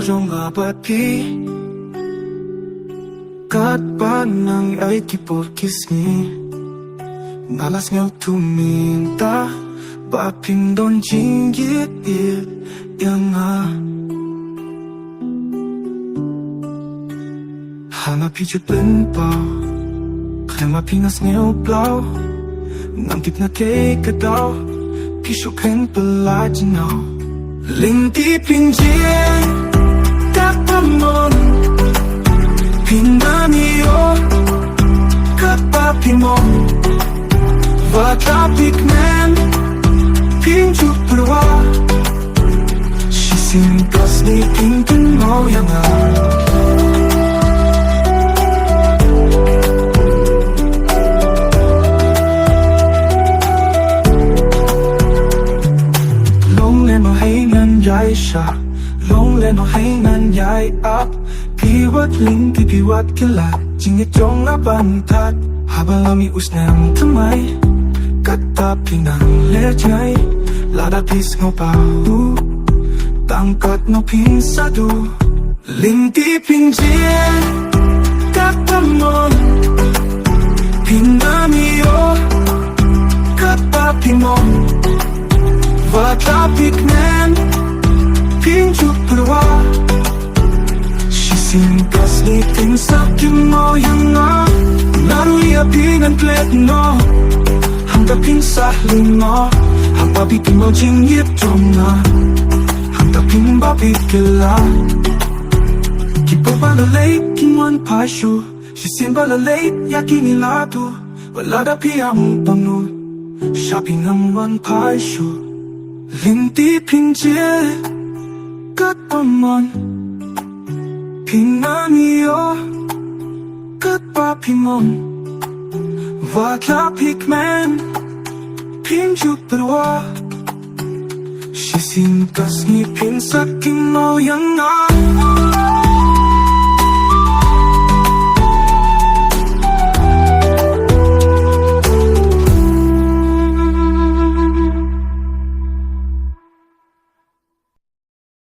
jong abati kat pa nang ay kipurkis ni nalas ngaw tuminta ba pindon jinggit yang hanga pichut ben pa krema pingas ngaw blau ngamtip na kay kadaw pisuken pelajinaw linti pinjien tapamon pinamiyo kapapimon vakapikmen pinjuk berwa sisingkas ni pinkin mau yang Yai sha long le no hai nan yai up piwat ling piwat kila jingit jong aban tat habalami usnam thamai katta pinang le jai lada pis ngo pau tangkat no pin sadu ling ti pinjien kapamon pinamio kappa pimon vakapiknen pinjuk berwa sisingkas ni pinsakin mo yang naruya pingan klet no hangga pinsah lino hangga bikin mo jinggit dong hangga pimbabit kila kipo balalay kinwan pasyo sisin balalay yakin ilado wala da piyang panul shopping ang wan pasyo linti pinjil katpaman pinamiyo katpapimon vakapikmen pinjuk berwa sisingkas ni pinsakin mo yang